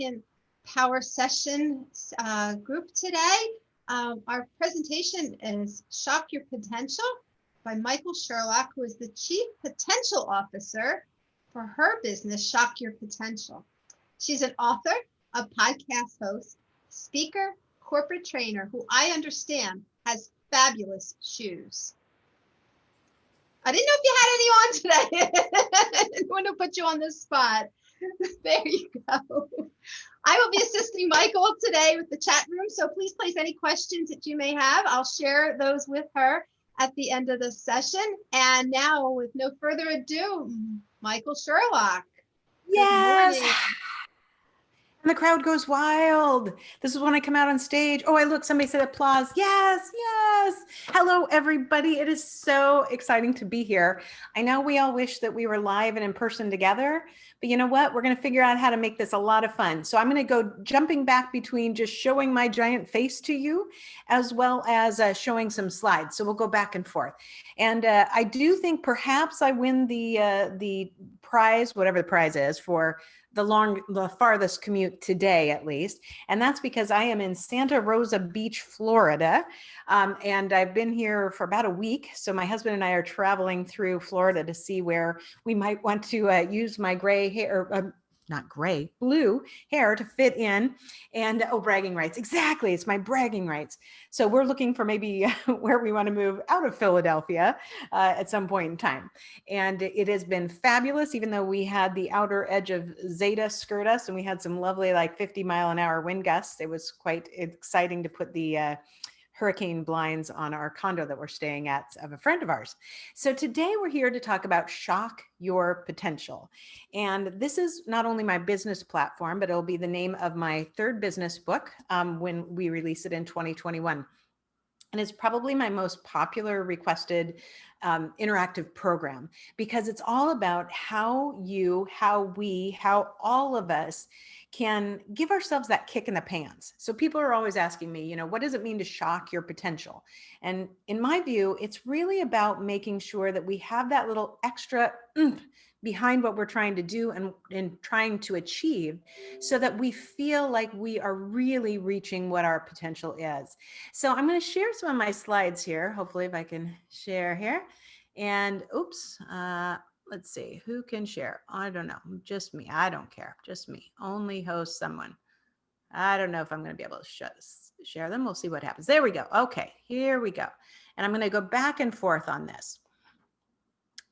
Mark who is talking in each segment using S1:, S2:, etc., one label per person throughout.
S1: second power session group today. Our presentation is Shock Your Potential by Michael Sherlock, who is the Chief Potential Officer for her business, Shock Your Potential. She's an author, a podcast host, speaker, corporate trainer, who I understand has fabulous shoes. I didn't know if you had any on today. I didn't want to put you on the spot. There you go. I will be assisting Michael today with the chat room, so please place any questions that you may have. I'll share those with her at the end of the session. And now, with no further ado, Michael Sherlock.
S2: Yes.
S1: Good morning.
S2: And the crowd goes wild. This is when I come out on stage. Oh, look, somebody said applause. Yes, yes. Hello, everybody. It is so exciting to be here. I know we all wish that we were live and in person together, but you know what? We're going to figure out how to make this a lot of fun. So I'm going to go jumping back between just showing my giant face to you, as well as showing some slides. So we'll go back and forth. And I do think perhaps I win the prize, whatever the prize is, for the farthest commute today, at least. And that's because I am in Santa Rosa Beach, Florida. And I've been here for about a week. So my husband and I are traveling through Florida to see where we might want to use my gray hair, not gray, blue hair to fit in. And bragging rights. Exactly. It's my bragging rights. So we're looking for maybe where we want to move out of Philadelphia at some point in time. And it has been fabulous, even though we had the outer edge of Zeta skirt us and we had some lovely 50-mile-an-hour wind gusts. It was quite exciting to put the hurricane blinds on our condo that we're staying at of a friend of ours. So today we're here to talk about Shock Your Potential. And this is not only my business platform, but it'll be the name of my third business book when we release it in 2021. And it's probably my most popular requested interactive program because it's all about how all of us can give ourselves that kick in the pants. So people are always asking me, what does it mean to shock your potential? And in my view, it's really about making sure that we have that little extra oomph behind what we're trying to do and trying to achieve so that we feel like we are really reaching what our potential is. So I'm going to share some of my slides here. Hopefully if I can share here. And oops, let's see, who can share? I don't know, just me. I don't care, just me. Only host someone. I don't know if I'm going to be able to share them. We'll see what happens. There we go. Okay, here we go. And I'm going to go back and forth on this.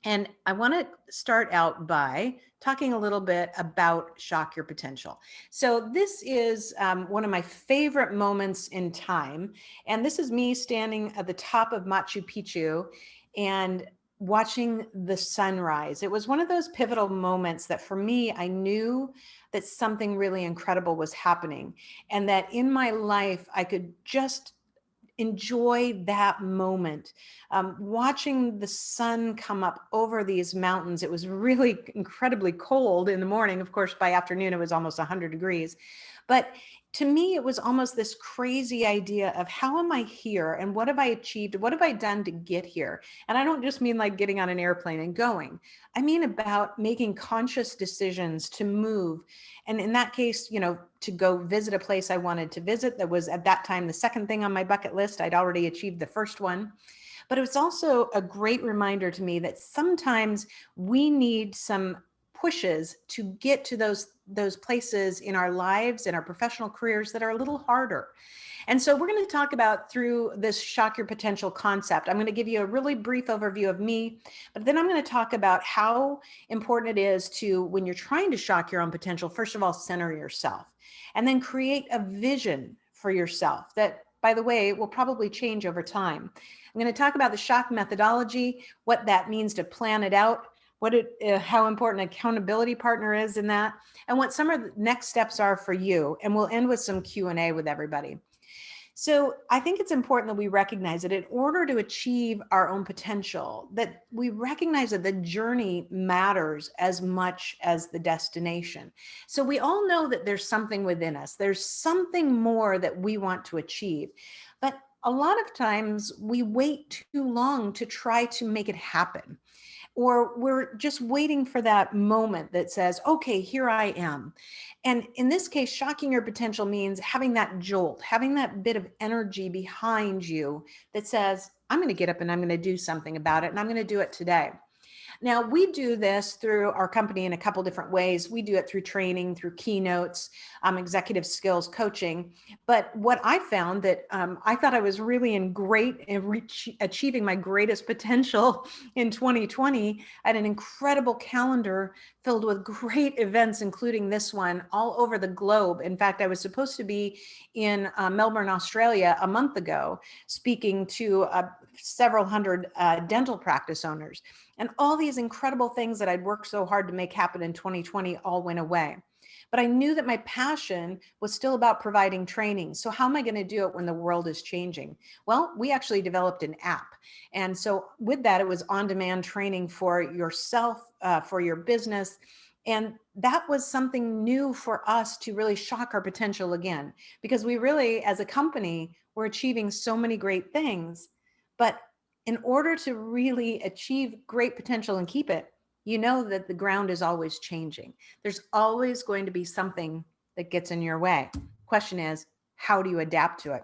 S2: And I want to start out by talking a little bit about Shock Your Potential. So this is one of my favorite moments in time. And this is me standing at the top of Machu Picchu and watching the sunrise. It was one of those pivotal moments that for me, I knew that something really incredible was happening and that in my life, I could just enjoy that moment. Watching the sun come up over these mountains. It was really incredibly cold in the morning. Of course, by afternoon, it was almost 100 degrees. But to me, it was almost this crazy idea of how am I here and what have I achieved? What have I done to get here? And I don't just mean like getting on an airplane and going. I mean about making conscious decisions to move. And in that case, to go visit a place I wanted to visit that was at that time the second thing on my bucket list. I'd already achieved the first one. But it was also a great reminder to me that sometimes we need some pushes to get to those places in our lives and our professional careers that are a little harder. And so we're going to talk about through this Shock Your Potential concept. I'm going to give you a really brief overview of me, but then I'm going to talk about how important it is to, when you're trying to shock your own potential, first of all, center yourself and then create a vision for yourself that, by the way, will probably change over time. I'm going to talk about the shock methodology, what that means to plan it out, how important an accountability partner is in that, and what some of the next steps are for you. And we'll end with some Q&A with everybody. So I think it's important that we recognize that in order to achieve our own potential, that we recognize that the journey matters as much as the destination. So we all know that there's something within us. There's something more that we want to achieve. But a lot of times we wait too long to try to make it happen. or we're just waiting for that moment that says, okay, here I am. And in this case, shocking your potential means having that jolt, having that bit of energy behind you that says, I'm going to get up and I'm going to do something about it, and I'm going to do it today. Now, we do this through our company in a couple different ways. We do it through training, through keynotes, executive skills coaching. But what I found that I thought I was really achieving my greatest potential in 2020. I had an incredible calendar filled with great events, including this one, all over the globe. In fact, I was supposed to be in Melbourne, Australia a month ago, speaking to several hundred dental practice owners. And all these incredible things that I'd worked so hard to make happen in 2020 all went away. But I knew that my passion was still about providing training. So how am I going to do it when the world is changing? Well, we actually developed an app. And so with that, it was on-demand training for yourself, for your business. And that was something new for us to really shock our potential again, because we really, as a company, were achieving so many great things. But in order to really achieve great potential and keep it, you know that the ground is always changing. There's always going to be something that gets in your way. Question is, how do you adapt to it?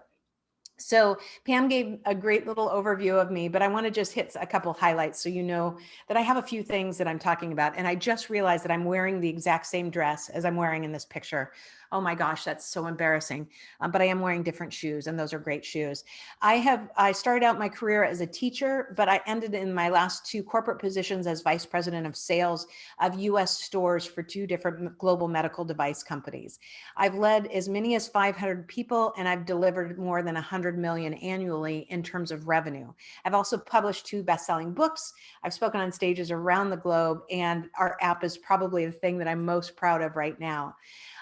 S2: So Pam gave a great little overview of me, but I want to just hit a couple highlights so you know that I have a few things that I'm talking about. And I just realized that I'm wearing the exact same dress as I'm wearing in this picture. Oh my gosh, that's so embarrassing. But I am wearing different shoes, and those are great shoes. I started out my career as a teacher, but I ended in my last two corporate positions as vice president of sales of US stores for two different global medical device companies. I've led as many as 500 people, and I've delivered more than 100 million annually in terms of revenue. I've also published two best-selling books. I've spoken on stages around the globe, and our app is probably the thing that I'm most proud of right now.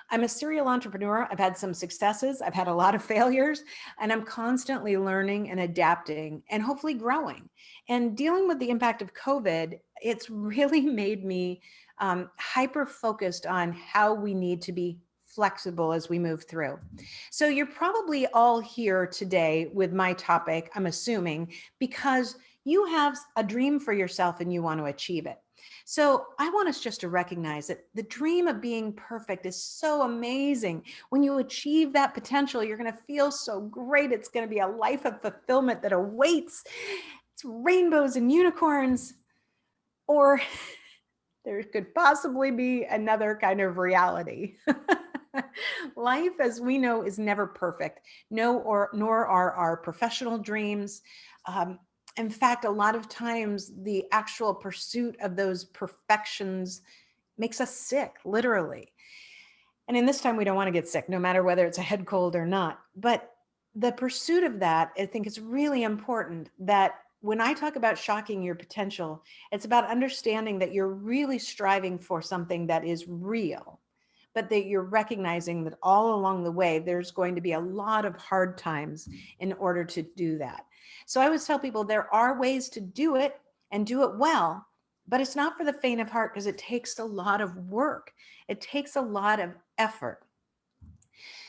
S2: I'm a serial entrepreneur. I've had some successes. I've had a lot of failures, and I'm constantly learning and adapting and hopefully growing. And dealing with the impact of COVID, it's really made me hyper focused on how we need to be flexible as we move through. So you're probably all here today with my topic, I'm assuming, because you have a dream for yourself and you want to achieve it. So I want us just to recognize that the dream of being perfect is so amazing. When you achieve that potential, you're going to feel so great. It's going to be a life of fulfillment that awaits. It's rainbows and unicorns, or there could possibly be another kind of reality. Life, as we know, is never perfect. Nor are our professional dreams. In fact, a lot of times the actual pursuit of those perfections makes us sick, literally. And in this time, we don't want to get sick, no matter whether it's a head cold or not. But the pursuit of that, I think it's really important that when I talk about shocking your potential, it's about understanding that you're really striving for something that is real, but that you're recognizing that all along the way, there's going to be a lot of hard times in order to do that. So I always tell people there are ways to do it and do it well, but it's not for the faint of heart, because it takes a lot of work. It takes a lot of effort.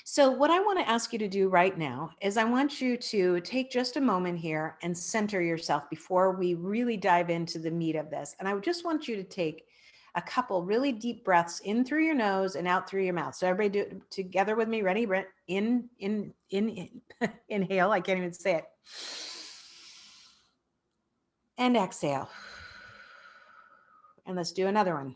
S2: So what I want to ask you to do right now is I want you to take just a moment here and center yourself before we really dive into the meat of this. And I just want you to take a couple really deep breaths in through your nose and out through your mouth. So everybody do it together with me. Ready? In, inhale. I can't even say it. And exhale. And let's do another one.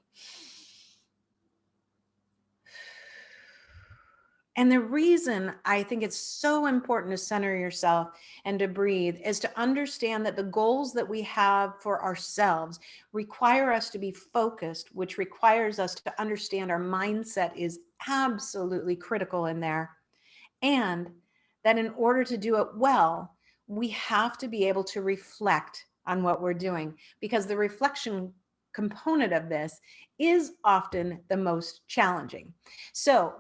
S2: And the reason I think it's so important to center yourself and to breathe is to understand that the goals that we have for ourselves require us to be focused, which requires us to understand our mindset is absolutely critical in there. And that in order to do it well, we have to be able to reflect on what we're doing, because the reflection component of this is often the most challenging. So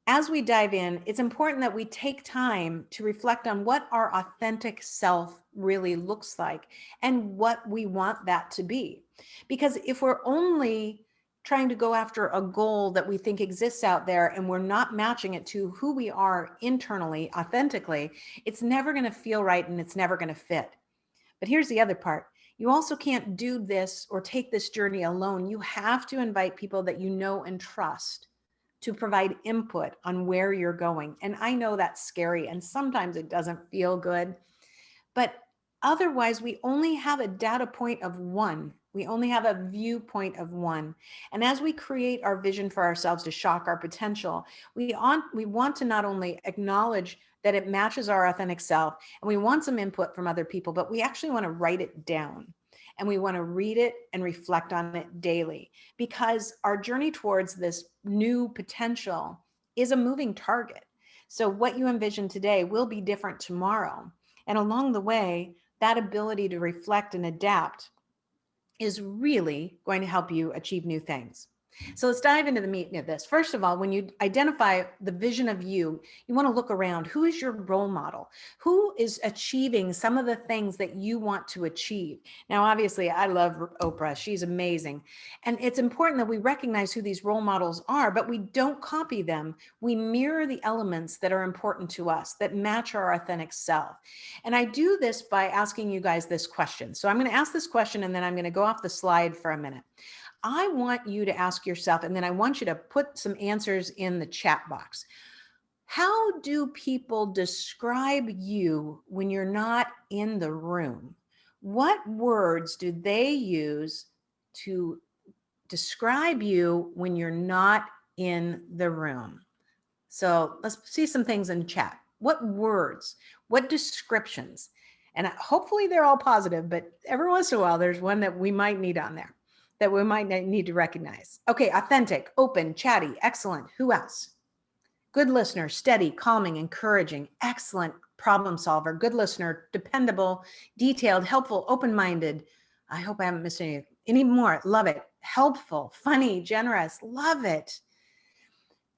S2: as we dive in, it's important that we take time to reflect on what our authentic self really looks like and what we want that to be. Because if we're only trying to go after a goal that we think exists out there and we're not matching it to who we are internally, authentically, it's never going to feel right and it's never going to fit. But here's the other part. You also can't do this or take this journey alone. You have to invite people that you know and trust to provide input on where you're going. And I know that's scary and sometimes it doesn't feel good, but otherwise we only have a data point of one. We only have a viewpoint of one. And as we create our vision for ourselves to shock our potential, we want to not only acknowledge that it matches our authentic self and we want some input from other people, but we actually want to write it down and we want to read it and reflect on it daily, because our journey towards this new potential is a moving target. So what you envision today will be different tomorrow. And along the way, that ability to reflect and adapt is really going to help you achieve new things. So let's dive into the meat of this. First of all, when you identify the vision of you want to look around. Who is your role model? Who is achieving some of the things that you want to achieve? Now, obviously, I love Oprah. She's amazing. And it's important that we recognize who these role models are, but we don't copy them. We mirror the elements that are important to us, that match our authentic self. And I do this by asking you guys this question. So I'm going to ask this question and then I'm going to go off the slide for a minute. I want you to ask yourself, and then I want you to put some answers in the chat box. How do people describe you when you're not in the room? What words do they use to describe you when you're not in the room? So let's see some things in chat. What words, what descriptions? And hopefully they're all positive, but every once in a while, there's one that we might need on there that we might need to recognize. Okay, authentic, open, chatty, excellent. Who else? Good listener, steady, calming, encouraging, excellent problem solver, good listener, dependable, detailed, helpful, open-minded. I hope I haven't missed any more. Love it. Helpful, funny, generous. Love it.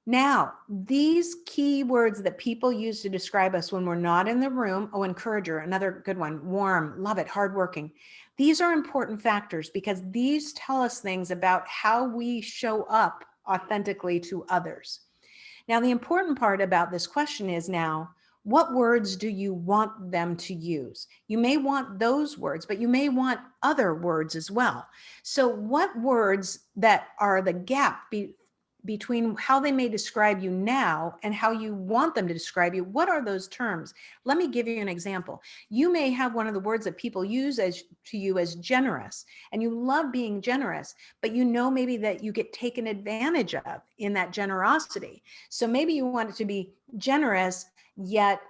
S2: Now, these key words that people use to describe us when we're not in the room. Oh, encourager, another good one. Warm, love it, hardworking. These are important factors because these tell us things about how we show up authentically to others. Now, the important part about this question is now, what words do you want them to use? You may want those words, but you may want other words as well. So what words that are the gap between how they may describe you now and how you want them to describe you? What are those terms? Let me give you an example. You may have one of the words that people use to you as generous, and you love being generous, but you know maybe that you get taken advantage of in that generosity. So maybe you want it to be generous, yet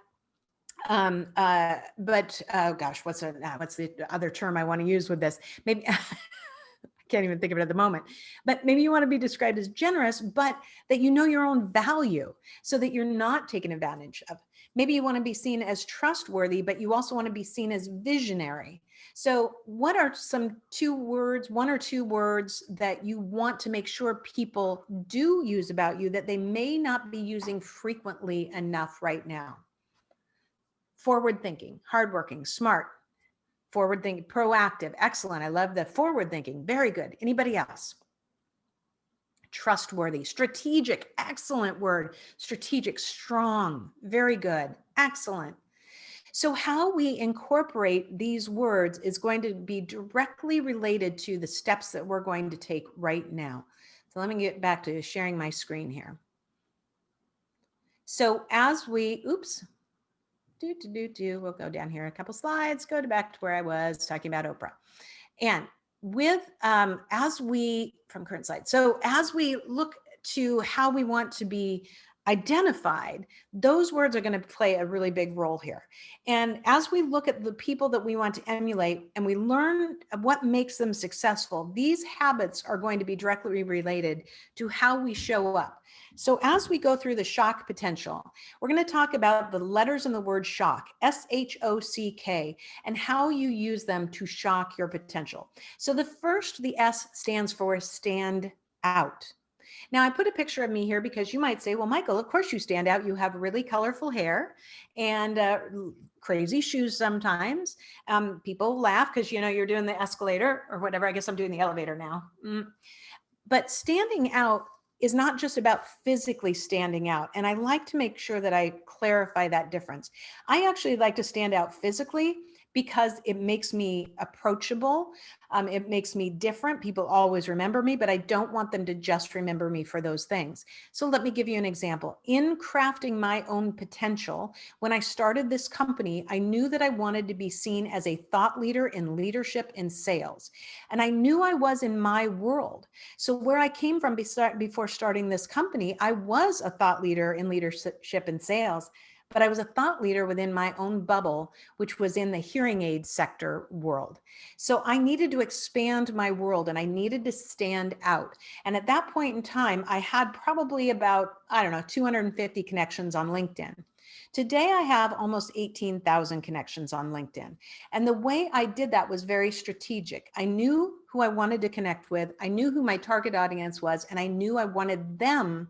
S2: but oh gosh, what's the other term I want to use with this? Maybe can't even think of it at the moment, but maybe you want to be described as generous, but that you know your own value so that you're not taken advantage of. Maybe you want to be seen as trustworthy, but you also want to be seen as visionary. So what are one or two words that you want to make sure people do use about you that they may not be using frequently enough right now? Forward thinking, hardworking, smart, forward thinking, proactive, excellent. I love the forward thinking. Very good. Anybody else? Trustworthy, strategic, excellent word. Strategic, strong, very good, excellent. So how we incorporate these words is going to be directly related to the steps that we're going to take right now. So let me get back to sharing my screen here. So as we, we'll go down here a couple slides, go back to where I was talking about Oprah. And with, from current slide. So as we look to how we want to be identified, those words are going to play a really big role here. And as we look at the people that we want to emulate and we learn what makes them successful, these habits are going to be directly related to how we show up. So as we go through the shock potential, we're going to talk about the letters in the word shock, S-H-O-C-K, and how you use them to shock your potential. So the S stands for stand out. Now I put a picture of me here because you might say, well, Michael, of course you stand out. You have really colorful hair and crazy shoes sometimes. People laugh because, you're doing the escalator or whatever. I guess I'm doing the elevator now. But standing out is not just about physically standing out. And I like to make sure that I clarify that difference. I actually like to stand out physically because it makes me approachable. It makes me different. People always remember me, but I don't want them to just remember me for those things. So let me give you an example. In crafting my own potential, when I started this company, I knew that I wanted to be seen as a thought leader in leadership and sales. And I knew I was in my world. So where I came from before starting this company, I was a thought leader in leadership and sales, but I was a thought leader within my own bubble, which was in the hearing aid sector world. So I needed to expand my world and I needed to stand out. And at that point in time, I had probably about, 250 connections on LinkedIn. Today, I have almost 18,000 connections on LinkedIn. And the way I did that was very strategic. I knew who I wanted to connect with. I knew who my target audience was, and I knew I wanted them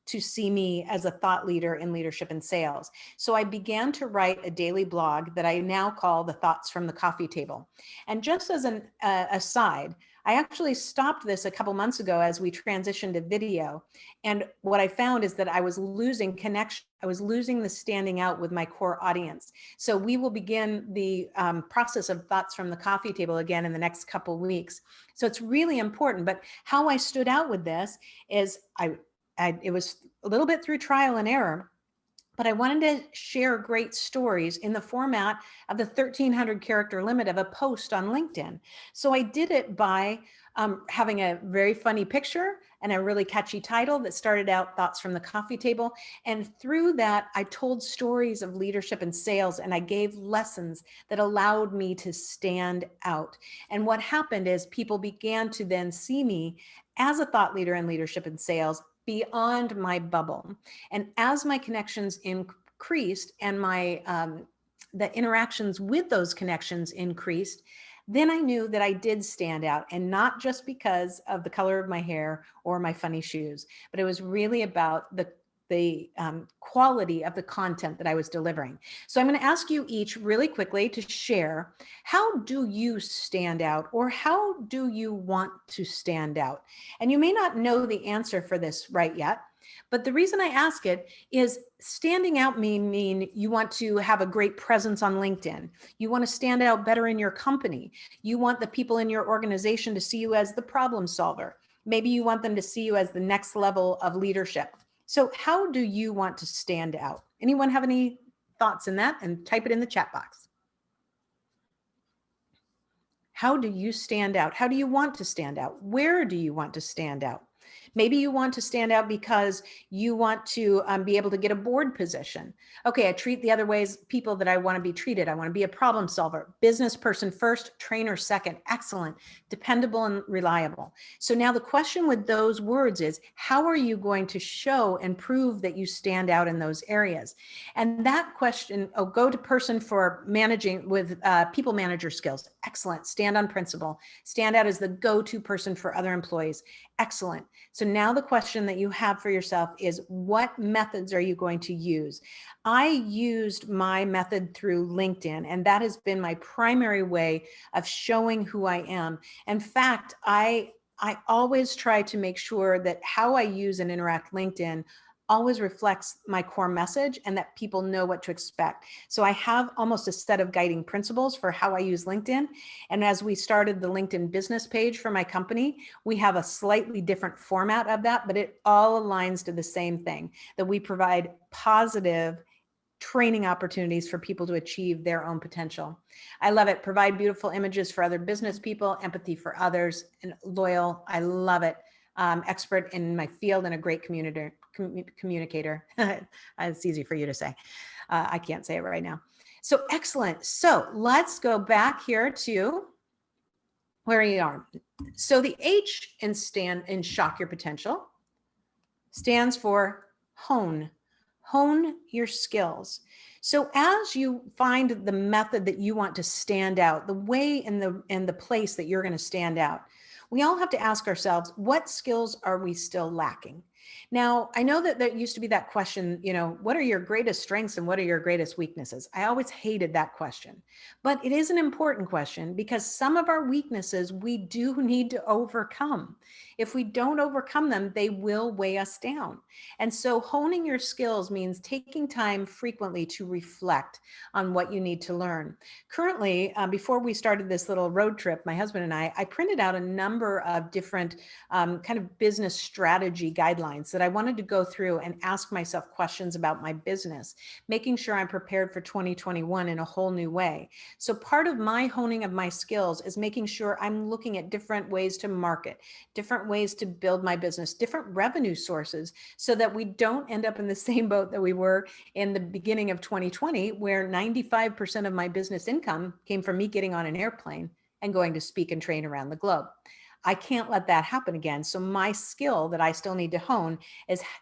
S2: to see me as a thought leader in leadership and sales. So I began to write a daily blog that I now call the Thoughts from the Coffee Table. And just as an aside, I actually stopped this a couple months ago as we transitioned to video. And what I found is that I was losing connection. I was losing the standing out with my core audience. So we will begin the process of Thoughts from the Coffee Table again in the next couple of weeks. So it's really important. But how I stood out with this is it was a little bit through trial and error, but I wanted to share great stories in the format of the 1,300 character limit of a post on LinkedIn. So I did it by having a very funny picture and a really catchy title that started out Thoughts from the Coffee Table. And through that, I told stories of leadership and sales, and I gave lessons that allowed me to stand out. And what happened is people began to then see me as a thought leader in leadership and sales beyond my bubble. And as my connections increased and my the interactions with those connections increased, then I knew that I did stand out, and not just because of the color of my hair or my funny shoes, but it was really about the quality of the content that I was delivering. So I'm going to ask you each really quickly to share, how do you stand out, or how do you want to stand out? And you may not know the answer for this right yet, but the reason I ask it is standing out mean you want to have a great presence on LinkedIn. You want to stand out better in your company. You want the people in your organization to see you as the problem solver. Maybe you want them to see you as the next level of leadership. So how do you want to stand out? Anyone have any thoughts in that? And type it in the chat box. How do you stand out? How do you want to stand out? Where do you want to stand out? Maybe you want to stand out because you want to be able to get a board position. Okay, I treat the other ways people that I want to be treated. I want to be a problem solver, business person first, trainer second. Excellent, dependable and reliable. So now the question with those words is, how are you going to show and prove that you stand out in those areas? And that question, go to person for managing with people manager skills. Excellent, stand on principle. Stand out as the go-to person for other employees. Excellent. So now the question that you have for yourself is, what methods are you going to use? I used my method through LinkedIn, and that has been my primary way of showing who I am. In fact, I always try to make sure that how I use and interact LinkedIn always reflects my core message and that people know what to expect. So I have almost a set of guiding principles for how I use LinkedIn. And as we started the LinkedIn business page for my company, we have a slightly different format of that, but it all aligns to the same thing, that we provide positive training opportunities for people to achieve their own potential. I love it. Provide beautiful images for other business people, empathy for others, and loyal. I love it. Expert in my field and a great communicator. It's easy for you to say. I can't say it right now. So excellent. So let's go back here to where you are. So the H in Shock Your Potential stands for hone. Hone your skills. So as you find the method that you want to stand out, the way and the place that you're going to stand out, we all have to ask ourselves, what skills are we still lacking? Now, I know that there used to be that question, what are your greatest strengths and what are your greatest weaknesses? I always hated that question, but it is an important question because some of our weaknesses we do need to overcome. If we don't overcome them, they will weigh us down. And so honing your skills means taking time frequently to reflect on what you need to learn. Currently, before we started this little road trip, my husband and I printed out a number of different kind of business strategy guidelines that I wanted to go through and ask myself questions about my business, making sure I'm prepared for 2021 in a whole new way. So part of my honing of my skills is making sure I'm looking at different ways to market, different ways to build my business, different revenue sources, so that we don't end up in the same boat that we were in the beginning of 2020, where 95% of my business income came from me getting on an airplane and going to speak and train around the globe. I can't let that happen again. So my skill that I still need to hone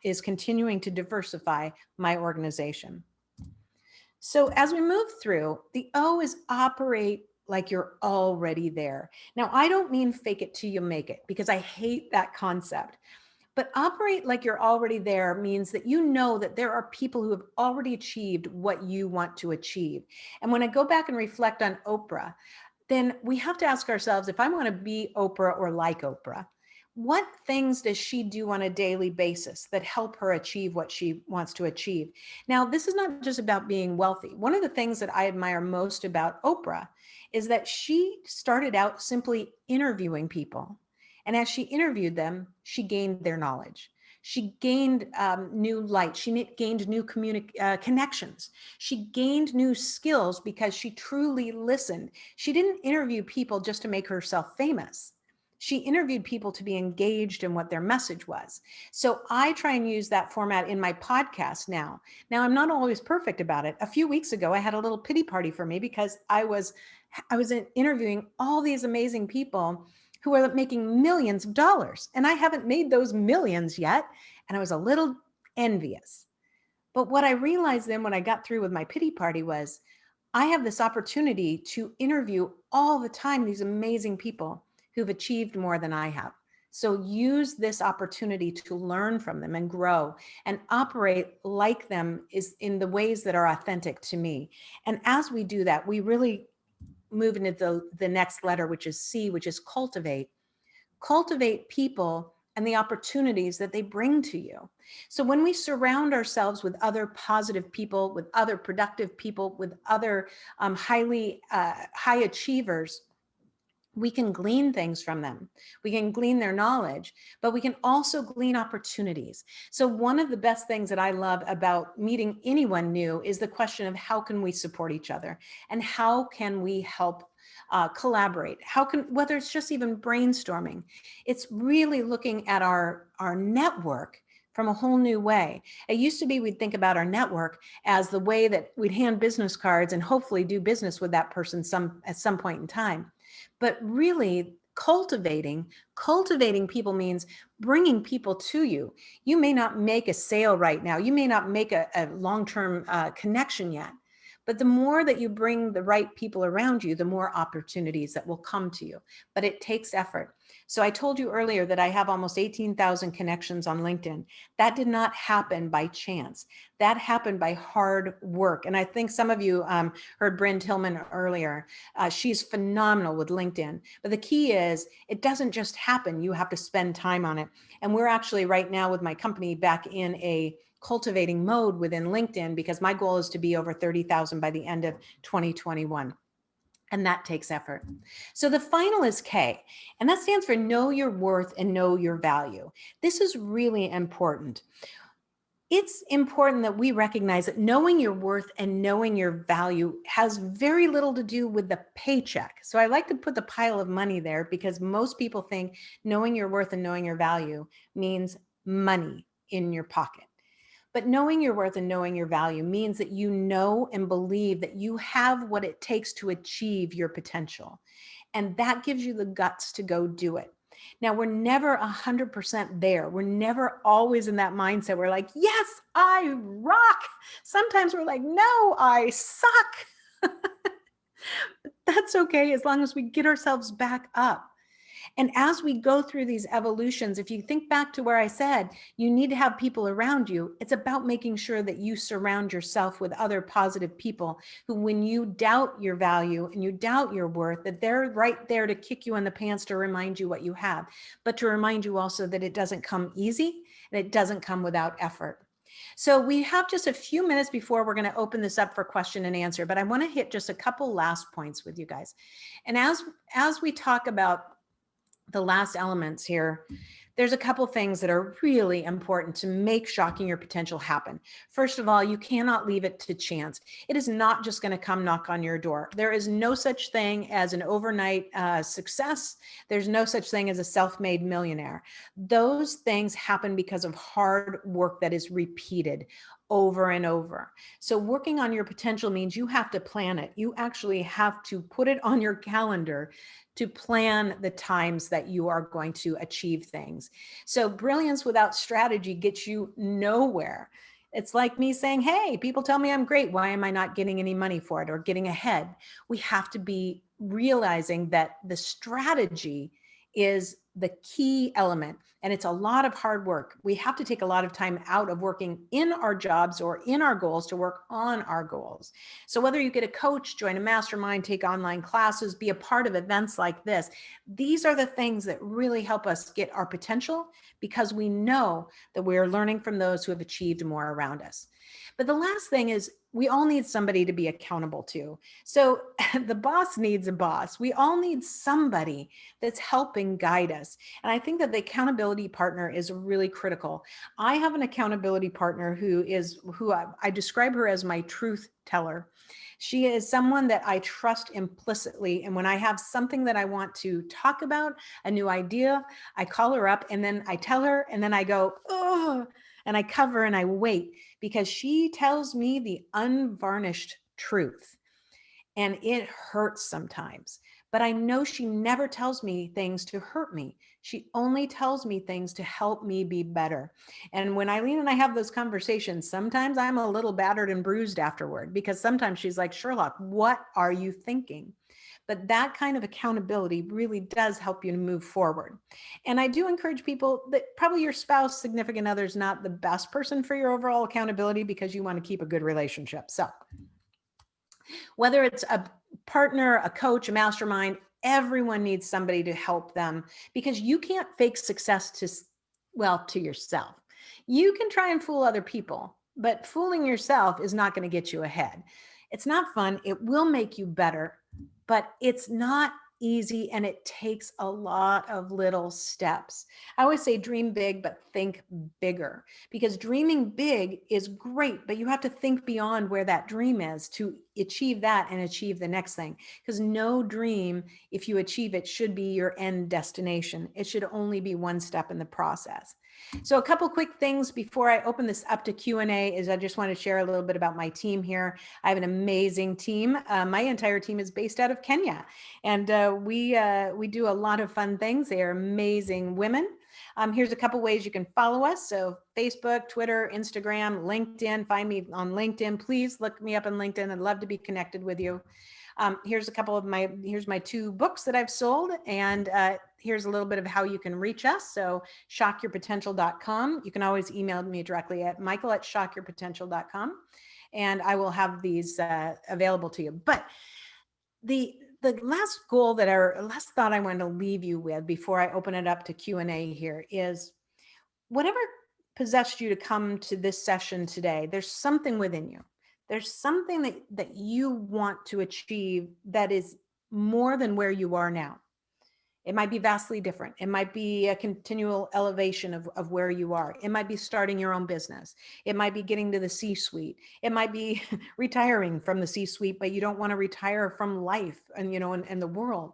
S2: is continuing to diversify my organization. So as we move through, the O is operate like you're already there. Now, I don't mean fake it till you make it, because I hate that concept. But operate like you're already there means that you know that there are people who have already achieved what you want to achieve. And when I go back and reflect on Oprah, then we have to ask ourselves, if I want to be Oprah or like Oprah, what things does she do on a daily basis that help her achieve what she wants to achieve? Now, this is not just about being wealthy. One of the things that I admire most about Oprah is that she started out simply interviewing people. And as she interviewed them, she gained their knowledge. She gained new light. She gained new connections. She gained new skills because she truly listened. She didn't interview people just to make herself famous. She interviewed people to be engaged in what their message was. So I try and use that format in my podcast now. Now, I'm not always perfect about it. A few weeks ago, I had a little pity party for me because I was interviewing all these amazing people who are making millions of dollars. And I haven't made those millions yet. And I was a little envious. But what I realized then when I got through with my pity party was I have this opportunity to interview all the time these amazing people who've achieved more than I have. So use this opportunity to learn from them and grow and operate like them is in the ways that are authentic to me. And as we do that, we really move into the next letter, which is C, which is cultivate. Cultivate people and the opportunities that they bring to you. So when we surround ourselves with other positive people, with other productive people, with other high achievers, we can glean things from them. We can glean their knowledge, but we can also glean opportunities. So one of the best things that I love about meeting anyone new is the question of how can we support each other and how can we help collaborate? Whether it's just even brainstorming, it's really looking at our network from a whole new way. It used to be we'd think about our network as the way that we'd hand business cards and hopefully do business with that person at some point in time. But really cultivating people means bringing people to you. You may not make a sale right now. You may not make a long-term connection yet. But the more that you bring the right people around you, the more opportunities that will come to you. But it takes effort. So I told you earlier that I have almost 18,000 connections on LinkedIn. That did not happen by chance. That happened by hard work. And I think some of you heard Bryn Tillman earlier. She's phenomenal with LinkedIn. But the key is it doesn't just happen. You have to spend time on it. And we're actually right now with my company back in a cultivating mode within LinkedIn because my goal is to be over 30,000 by the end of 2021. And that takes effort. So the final is K, and that stands for know your worth and know your value. This is really important. It's important that we recognize that knowing your worth and knowing your value has very little to do with the paycheck. So I like to put the pile of money there because most people think knowing your worth and knowing your value means money in your pocket. But knowing your worth and knowing your value means that you know and believe that you have what it takes to achieve your potential. And that gives you the guts to go do it. Now, we're never 100% there. We're never always in that mindset. We're like, yes, I rock. Sometimes we're like, no, I suck. That's okay as long as we get ourselves back up. And as we go through these evolutions, if you think back to where I said, you need to have people around you, it's about making sure that you surround yourself with other positive people who, when you doubt your value and you doubt your worth, that they're right there to kick you in the pants to remind you what you have, but to remind you also that it doesn't come easy and it doesn't come without effort. So we have just a few minutes before we're going to open this up for question and answer, but I want to hit just a couple last points with you guys. And as we talk about the last elements here, there's a couple things that are really important to make shocking your potential happen. First of all, you cannot leave it to chance. It is not just going to come knock on your door. There is no such thing as an overnight success. There's no such thing as a self-made millionaire. Those things happen because of hard work that is repeated over and over. So working on your potential means you have to plan it. You actually have to put it on your calendar to plan the times that you are going to achieve things. So brilliance without strategy gets you nowhere. It's like me saying, hey, people tell me I'm great. Why am I not getting any money for it or getting ahead? We have to be realizing that the strategy is the key element. And it's a lot of hard work. We have to take a lot of time out of working in our jobs or in our goals to work on our goals. So whether you get a coach, join a mastermind, take online classes, be a part of events like this, these are the things that really help us get our potential, because we know that we're learning from those who have achieved more around us. But the last thing is, we all need somebody to be accountable to. So the boss needs a boss. We all need somebody that's helping guide us. And I think that the accountability partner is really critical. I have an accountability partner who I describe her as my truth teller. She is someone that I trust implicitly. And when I have something that I want to talk about, a new idea, I call her up and then I tell her, and then I go, oh, and I cover and I wait, because she tells me the unvarnished truth. And it hurts sometimes, but I know she never tells me things to hurt me. She only tells me things to help me be better. And when Eileen and I have those conversations, sometimes I'm a little battered and bruised afterward, because sometimes she's like, Sherlock, what are you thinking? But that kind of accountability really does help you to move forward. And I do encourage people that probably your spouse, significant other is not the best person for your overall accountability, because you want to keep a good relationship. So whether it's a partner, a coach, a mastermind, everyone needs somebody to help them, because you can't fake success to yourself. You can try and fool other people, but fooling yourself is not going to get you ahead. It's not fun. It will make you better, but it's not easy, and it takes a lot of little steps. I always say dream big, but think bigger, because dreaming big is great, but you have to think beyond where that dream is to achieve that and achieve the next thing. Because no dream, if you achieve it, should be your end destination. It should only be one step in the process. So a couple quick things before I open this up to Q&A is I just want to share a little bit about my team here. I have an amazing team. My entire team is based out of Kenya, and we do a lot of fun things. They are amazing women. Here's a couple ways you can follow us. So Facebook, Twitter, Instagram, LinkedIn. Find me on LinkedIn. Please look me up on LinkedIn. I'd love to be connected with you. Here's a couple of here's my 2 books that I've sold. And here's a little bit of how you can reach us. So shockyourpotential.com. You can always email me directly at michael@shockyourpotential.com. And I will have these available to you. But the last last thought I wanted to leave you with before I open it up to Q&A here is, whatever possessed you to come to this session today, there's something within you. There's something that you want to achieve that is more than where you are now. It might be vastly different. It might be a continual elevation of where you are. It might be starting your own business. It might be getting to the C-suite. It might be retiring from the C-suite, but you don't want to retire from life and, and the world.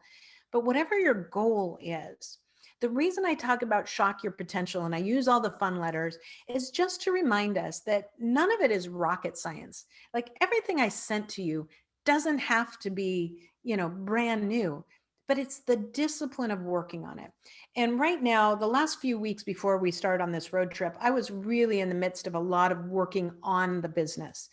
S2: But whatever your goal is, the reason I talk about shock your potential and I use all the fun letters is just to remind us that none of it is rocket science. Like, everything I sent to you doesn't have to be, brand new, but it's the discipline of working on it. And right now, the last few weeks before we start on this road trip, I was really in the midst of a lot of working on the business.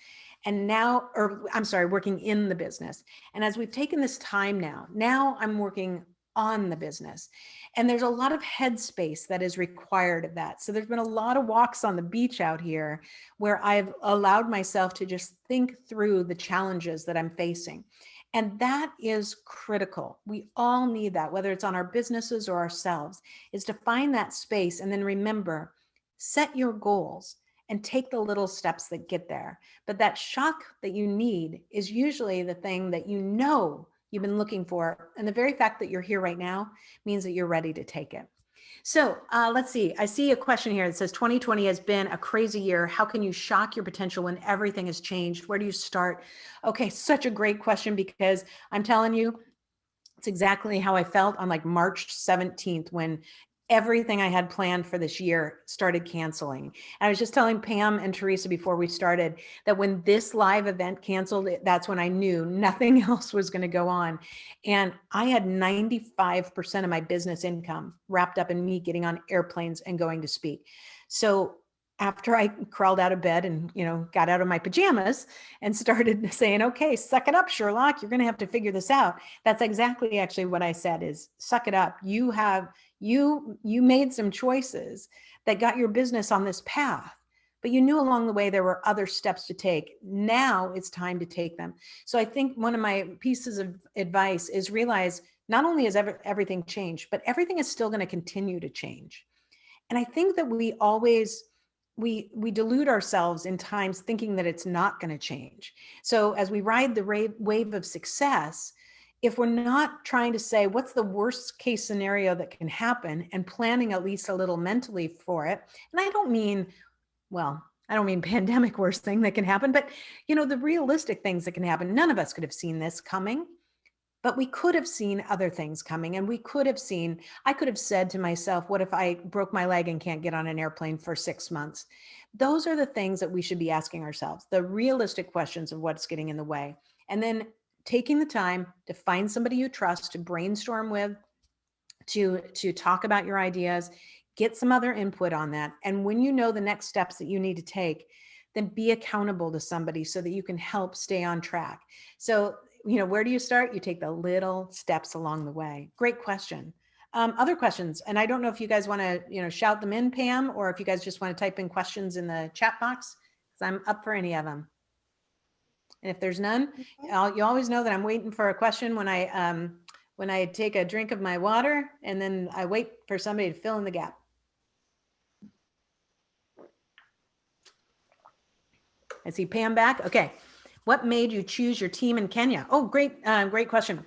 S2: And now, working in the business. And as we've taken this time now I'm working on the business. And there's a lot of headspace that is required of that. So there's been a lot of walks on the beach out here where I've allowed myself to just think through the challenges that I'm facing. And that is critical. We all need that, whether it's on our businesses or ourselves, is to find that space. And then remember, set your goals and take the little steps that get there. But that shock that you need is usually the thing that you know you've been looking for. And the very fact that you're here right now means that you're ready to take it. So let's see. I see a question here that says 2020 has been a crazy year. How can you shock your potential when everything has changed? Where do you start? Okay, such a great question, because I'm telling you, it's exactly how I felt on like March 17th when everything I had planned for this year started canceling. And I was just telling Pam and Teresa before we started that when this live event canceled, that's when I knew nothing else was going to go on. And I had 95% of my business income wrapped up in me getting on airplanes and going to speak. So after I crawled out of bed and, got out of my pajamas and started saying, okay, suck it up, Sherlock, you're going to have to figure this out. That's exactly actually what I said is suck it up. You made some choices that got your business on this path, but you knew along the way there were other steps to take. Now it's time to take them. So I think one of my pieces of advice is realize not only has everything changed, but everything is still going to continue to change. And I think that we always we delude ourselves in times thinking that it's not going to change. So as we ride the wave of success, if we're not trying to say what's the worst case scenario that can happen and planning at least a little mentally for it, and I don't mean pandemic worst thing that can happen, but the realistic things that can happen. None of us could have seen this coming. But we could have seen other things coming, and I could have said to myself, what if I broke my leg and can't get on an airplane for 6 months? Those are the things that we should be asking ourselves, the realistic questions of what's getting in the way. And then taking the time to find somebody you trust to brainstorm with, to talk about your ideas, get some other input on that. And when you know the next steps that you need to take, then be accountable to somebody so that you can help stay on track. So where do you start? You take the little steps along the way. Great question. Other questions, and I don't know if you guys want to, shout them in, Pam, or if you guys just want to type in questions in the chat box, because I'm up for any of them. And if there's none, you always know that I'm waiting for a question when I take a drink of my water, and then I wait for somebody to fill in the gap. I see Pam back. Okay. What made you choose your team in Kenya? Oh, great question.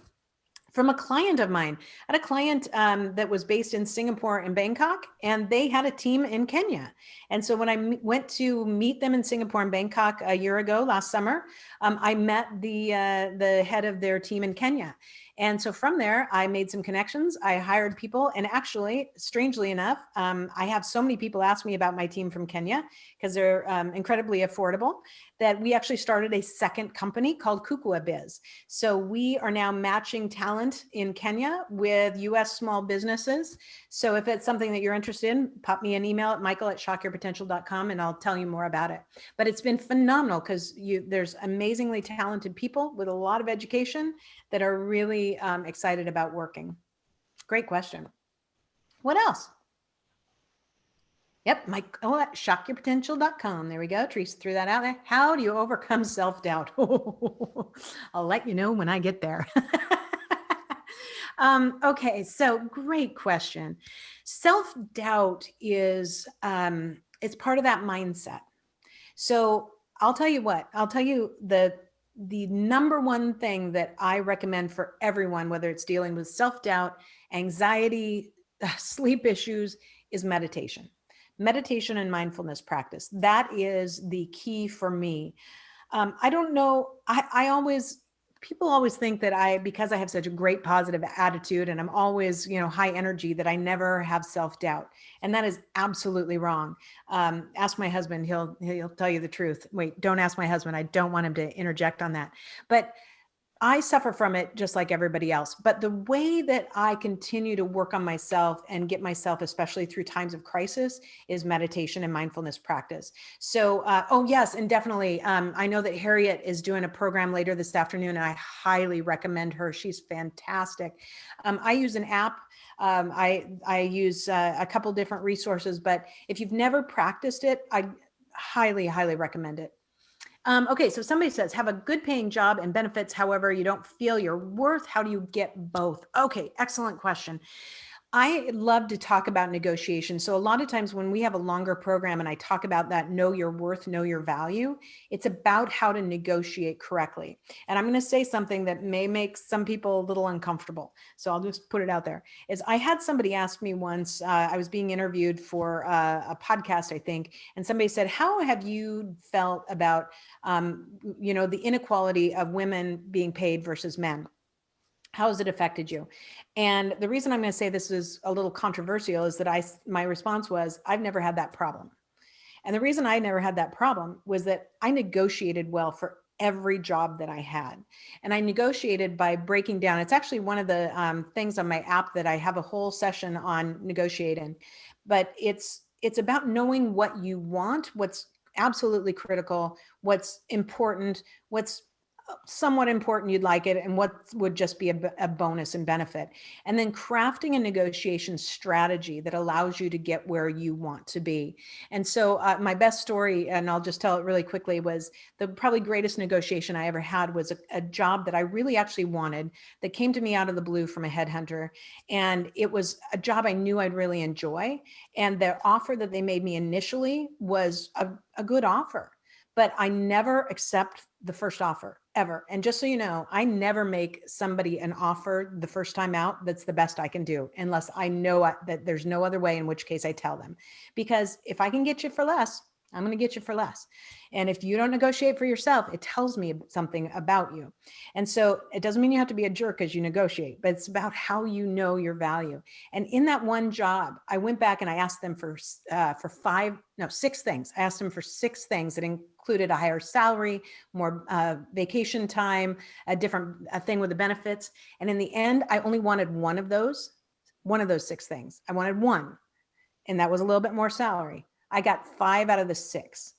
S2: From a client of mine. I had a client that was based in Singapore and Bangkok, and they had a team in Kenya. And so when I went to meet them in Singapore and Bangkok a year ago, last summer, I met the head of their team in Kenya. And so from there, I made some connections. I hired people. And actually, strangely enough, I have so many people ask me about my team from Kenya because they're incredibly affordable, that we actually started a second company called Kukua Biz. So we are now matching talent in Kenya with US small businesses. So if it's something that you're interested in, pop me an email at michael@shockyourpotential.com and I'll tell you more about it. But it's been phenomenal because there's amazingly talented people with a lot of education that are really excited about working. Great question. What else? Yep, Michael at shockyourpotential.com. There we go. Teresa threw that out there. How do you overcome self-doubt? I'll let you know when I get there. Okay, so great question. Self-doubt is it's part of that mindset. So I'll tell you what. I'll tell you the number one thing that I recommend for everyone, whether it's dealing with self-doubt, anxiety, sleep issues, is meditation. Meditation and mindfulness practice. That is the key for me. I don't know. People always think that because I have such a great positive attitude and I'm always, high energy, that I never have self-doubt. And that is absolutely wrong. Ask my husband, he'll tell you the truth. Wait, don't ask my husband. I don't want him to interject on that. But I suffer from it just like everybody else. But the way that I continue to work on myself and get myself, especially through times of crisis, is meditation and mindfulness practice. So, oh yes, and definitely, I know that Harriet is doing a program later this afternoon, and I highly recommend her. She's fantastic. I use an app. I use a couple different resources, but if you've never practiced it, I highly, highly recommend it. Okay, so somebody says, have a good paying job and benefits. However, you don't feel your worth. How do you get both? Okay, excellent question. I love to talk about negotiation. So a lot of times when we have a longer program and I talk about that, know your worth, know your value, it's about how to negotiate correctly. And I'm going to say something that may make some people a little uncomfortable. So I'll just put it out there. Is I had somebody ask me once, I was being interviewed for a podcast, I think, and somebody said, how have you felt about, the inequality of women being paid versus men? How has it affected you? And the reason I'm going to say this is a little controversial is that my response was, I've never had that problem. And the reason I never had that problem was that I negotiated well for every job that I had. And I negotiated by breaking down. It's actually one of the things on my app that I have a whole session on negotiating. But it's about knowing what you want, what's absolutely critical, what's important, what's somewhat important, you'd like it, and what would just be a bonus and benefit. And then crafting a negotiation strategy that allows you to get where you want to be. And so my best story, and I'll just tell it really quickly, was the probably greatest negotiation I ever had was a job that I really actually wanted that came to me out of the blue from a headhunter. And it was a job I knew I'd really enjoy. And the offer that they made me initially was a good offer, but I never accept the first offer ever. And just so you know, I never make somebody an offer the first time out that's the best I can do, unless I know that there's no other way, in which case I tell them. Because if I can get you for less, I'm going to get you for less. And if you don't negotiate for yourself, it tells me something about you. And so it doesn't mean you have to be a jerk as you negotiate, but it's about how you know your value. And in that one job, I went back and I asked them for 6 things. I asked them for 6 things that included a higher salary, more vacation time, a thing with the benefits. And in the end, I only wanted one of those 6 things. I wanted one, and that was a little bit more salary. I got 5 out of the 6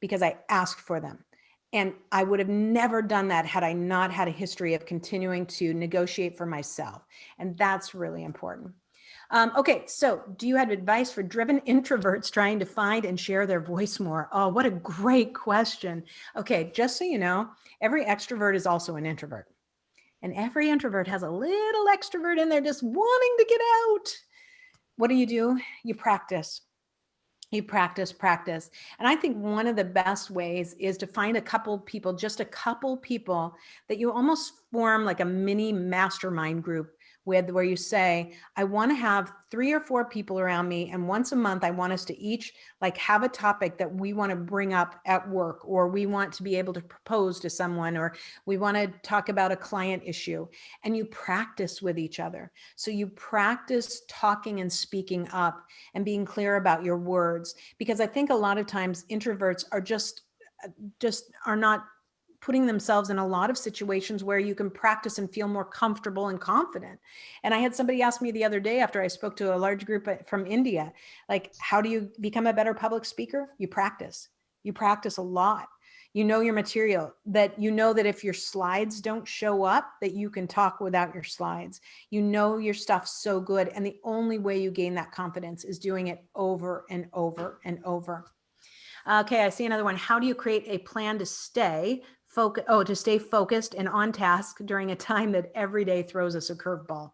S2: because I asked for them. And I would have never done that had I not had a history of continuing to negotiate for myself. And that's really important. Okay, so do you have advice for driven introverts trying to find and share their voice more? Oh, what a great question. Okay, just so you know, every extrovert is also an introvert. And every introvert has a little extrovert in there just wanting to get out. What do? You practice. You practice. And I think one of the best ways is to find just a couple people that you almost form like a mini mastermind group with, where you say, I want to have 3 or 4 people around me. And once a month, I want us to each like have a topic that we want to bring up at work, or we want to be able to propose to someone, or we want to talk about a client issue. And you practice with each other. So you practice talking and speaking up and being clear about your words, because I think a lot of times introverts are just are not putting themselves in a lot of situations where you can practice and feel more comfortable and confident. And I had somebody ask me the other day after I spoke to a large group from India, like, how do you become a better public speaker? You practice a lot. You know your material, that you know that if your slides don't show up, that you can talk without your slides. You know your stuff so good. And the only way you gain that confidence is doing it over and over and over. Okay, I see another one. How do you create a plan to stay focused and on task during a time that every day throws us a curveball?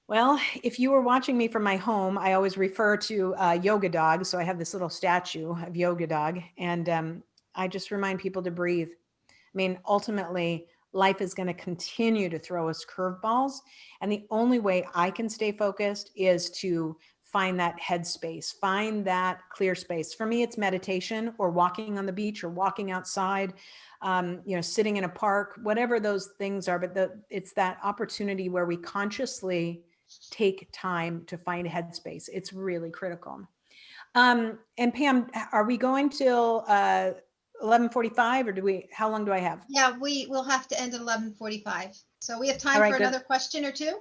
S2: Well, if you were watching me from my home, I always refer to Yoga Dog. So I have this little statue of Yoga Dog, and I just remind people to breathe. I mean, ultimately, life is going to continue to throw us curveballs. And the only way I can stay focused is to find that headspace, find that clear space. For me, it's meditation, or walking on the beach, or walking outside, sitting in a park, whatever those things are. But it's that opportunity where we consciously take time to find a headspace. It's really critical. And Pam, are we going till 11:45 or how long do I have?
S1: Yeah, will have to end at 11:45. So we have time
S2: All right,
S1: for
S2: good.
S1: another question or two.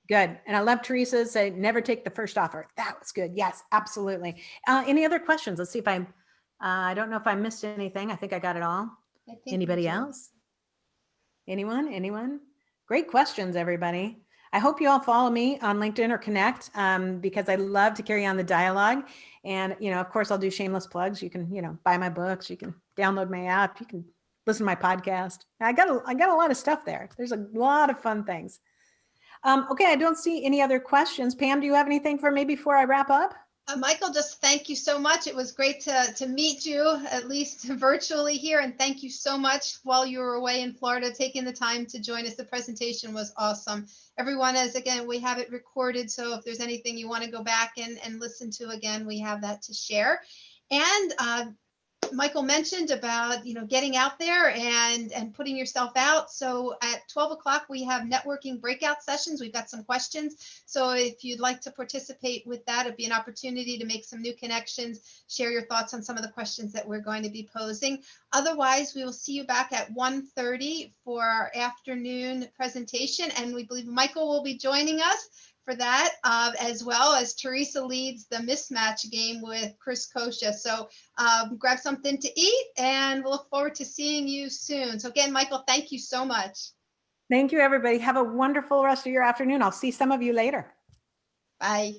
S2: Good. And I love Teresa's say, never take the first offer. That was good. Yes, absolutely. Any other questions? Let's see if I don't know if I missed anything. I think I got it all.
S1: I think we
S2: Anybody
S1: do.
S2: else? Anyone? Great questions, everybody. I hope you all follow me on LinkedIn or connect because I love to carry on the dialogue. And, of course, I'll do shameless plugs. You can, buy my books. You can download my app. You can listen to my podcast. I got a lot of stuff there. There's a lot of fun things. Okay, I don't see any other questions. Pam, do you have anything for me before I wrap up?
S1: Michael, just thank you so much. It was great to meet you, at least virtually here. And thank you so much while you were away in Florida, taking the time to join us. The presentation was awesome. Everyone, again, we have it recorded. So if there's anything you want to go back and listen to again, we have that to share. And Michael mentioned about, getting out there and putting yourself out. So at 12 o'clock, we have networking breakout sessions. We've got some questions. So if you'd like to participate with that, it'd be an opportunity to make some new connections, share your thoughts on some of the questions that we're going to be posing. Otherwise, we will see you back at 1:30 for our afternoon presentation. And we believe Michael will be joining us for that, as well as Teresa leads the mismatch game with Chris Kosha. So grab something to eat and we'll look forward to seeing you soon. So again, Michael, thank you so much.
S2: Thank you, everybody. Have a wonderful rest of your afternoon. I'll see some of you later.
S1: Bye.